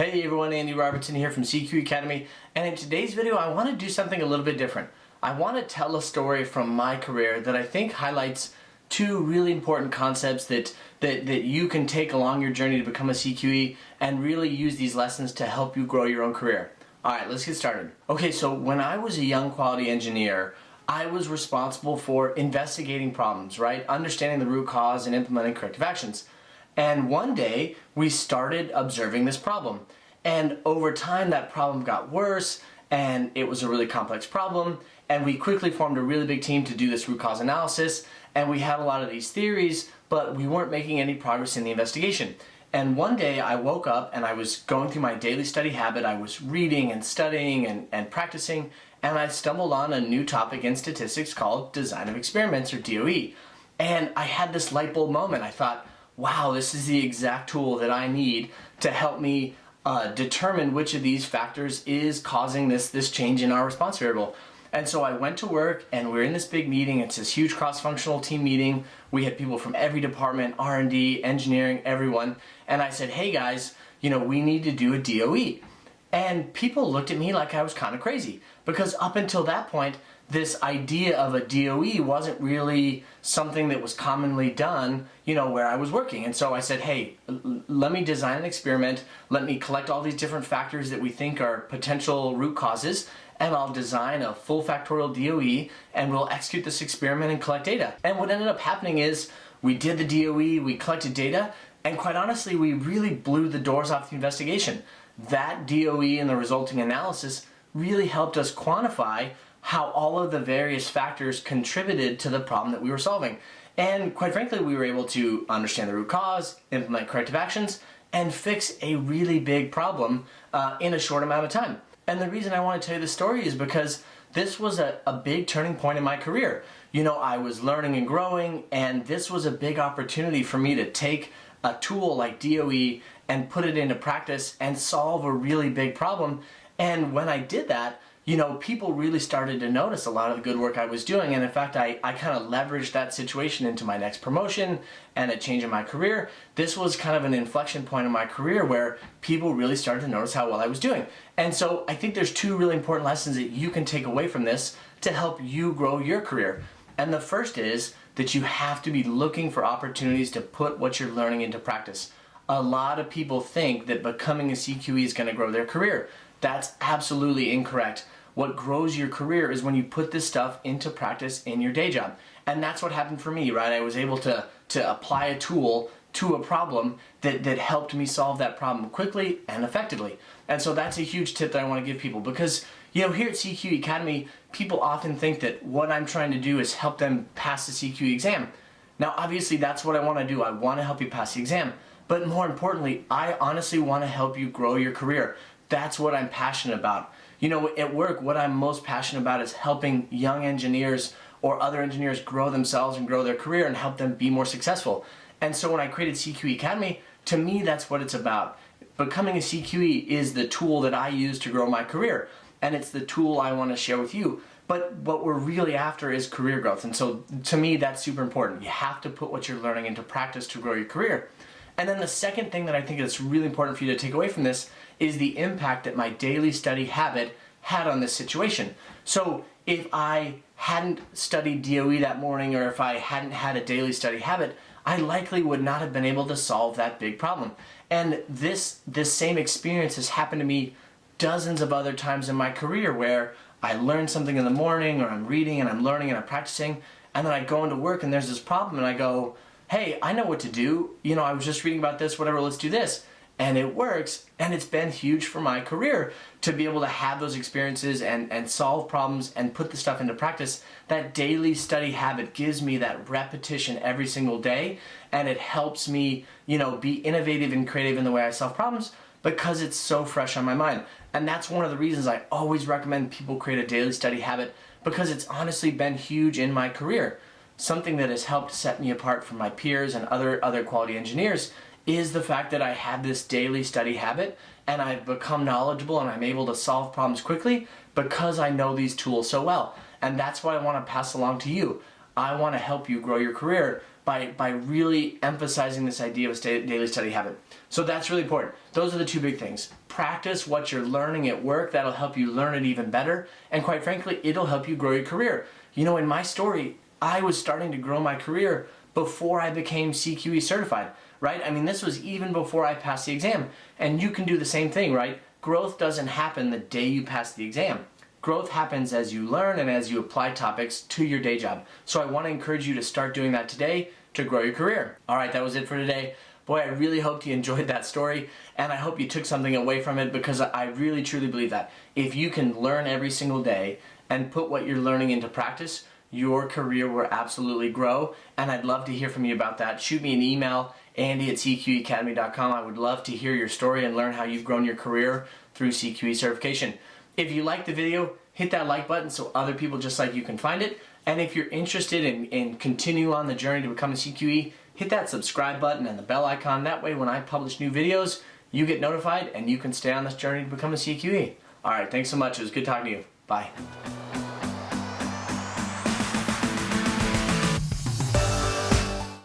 Hey everyone, Andy Robertson here from CQE Academy, and in today's video I want to do something a little bit different. I want to tell a story from my career that I think highlights two really important concepts that you can take along your journey to become a CQE and really use these lessons to help you grow your own career. Alright, let's get started. Okay, so when I was a young quality engineer, I was responsible for investigating problems, right? Understanding the root cause and implementing corrective actions. And one day we started observing this problem, and over time that problem got worse and it was a really complex problem, and we quickly formed a really big team to do this root cause analysis, and we had a lot of these theories, but we weren't making any progress in the investigation. And one day I woke up and I was going through my daily study habit. I was reading and studying and practicing, and I stumbled on a new topic in statistics called design of experiments, or DOE. And I had this light bulb moment. I thought, wow, this is the exact tool that I need to help me determine which of these factors is causing this change in our response variable. And so I went to work, and we were in this big meeting. It's this huge cross-functional team meeting. We had people from every department, R&D, engineering, everyone. And I said, hey guys, we need to do a DOE. And people looked at me like I was kind of crazy, because up until that point, this idea of a DOE wasn't really something that was commonly done, where I was working. And so I said, hey, let me design an experiment, let me collect all these different factors that we think are potential root causes, and I'll design a full factorial DOE, and we'll execute this experiment and collect data. And what ended up happening is we did the DOE, we collected data, and quite honestly, we really blew the doors off the investigation. That DOE and the resulting analysis really helped us quantify how all of the various factors contributed to the problem that we were solving. And quite frankly, we were able to understand the root cause, implement corrective actions, and fix a really big problem in a short amount of time. And the reason I want to tell you this story is because this was a big turning point in my career. I was learning and growing, and this was a big opportunity for me to take a tool like DOE and put it into practice and solve a really big problem. And when I did that, people really started to notice a lot of the good work I was doing. And in fact, I kind of leveraged that situation into my next promotion and a change in my career. This was kind of an inflection point in my career where people really started to notice how well I was doing. And so I think there's two really important lessons that you can take away from this to help you grow your career. And the first is that you have to be looking for opportunities to put what you're learning into practice. A lot of people think that becoming a CQE is going to grow their career. That's absolutely incorrect. What grows your career is when you put this stuff into practice in your day job. And that's what happened for me, right? I was able to apply a tool to a problem that helped me solve that problem quickly and effectively. And so that's a huge tip that I want to give people, because here at CQE Academy, people often think that what I'm trying to do is help them pass the CQE exam. Now obviously that's what I want to do. I want to help you pass the exam. But more importantly, I honestly want to help you grow your career. That's what I'm passionate about. At work, what I'm most passionate about is helping young engineers or other engineers grow themselves and grow their career and help them be more successful. And so when I created CQE Academy, to me that's what it's about. Becoming a CQE is the tool that I use to grow my career, and it's the tool I want to share with you. But what we're really after is career growth, and so to me that's super important. You have to put what you're learning into practice to grow your career. And then the second thing that I think is really important for you to take away from this is the impact that my daily study habit had on this situation. So if I hadn't studied DOE that morning, or if I hadn't had a daily study habit, I likely would not have been able to solve that big problem. And this same experience has happened to me dozens of other times in my career, where I learn something in the morning, or I'm reading and I'm learning and I'm practicing, and then I go into work and there's this problem and I go, hey, I know what to do. I was just reading about this, whatever, let's do this. And it works, and it's been huge for my career to be able to have those experiences and solve problems and put the stuff into practice. That daily study habit gives me that repetition every single day, and it helps me, be innovative and creative in the way I solve problems, because it's so fresh on my mind. And that's one of the reasons I always recommend people create a daily study habit, because it's honestly been huge in my career. Something that has helped set me apart from my peers and other quality engineers is the fact that I have this daily study habit, and I've become knowledgeable and I'm able to solve problems quickly because I know these tools so well. And that's what I want to pass along to you. I want to help you grow your career by really emphasizing this idea of a daily study habit. So that's really important. Those are the two big things. Practice what you're learning at work. That'll help you learn it even better. And quite frankly, it'll help you grow your career. You know, in my story, I was starting to grow my career before I became CQE certified, right? I mean, this was even before I passed the exam. And you can do the same thing, right? Growth doesn't happen the day you pass the exam. Growth happens as you learn and as you apply topics to your day job. So I want to encourage you to start doing that today to grow your career. All right, that was it for today. Boy, I really hoped you enjoyed that story, and I hope you took something away from it, because I really truly believe that if you can learn every single day and put what you're learning into practice, your career will absolutely grow. And I'd love to hear from you about that. Shoot me an email, andy@cqeacademy.com. I would love to hear your story and learn how you've grown your career through CQE certification. If you liked the video, hit that like button so other people just like you can find it. And if you're interested in continue on the journey to become a CQE, hit that subscribe button and the bell icon. That way when I publish new videos, you get notified and you can stay on this journey to become a CQE. All right, thanks so much. It was good talking to you. Bye.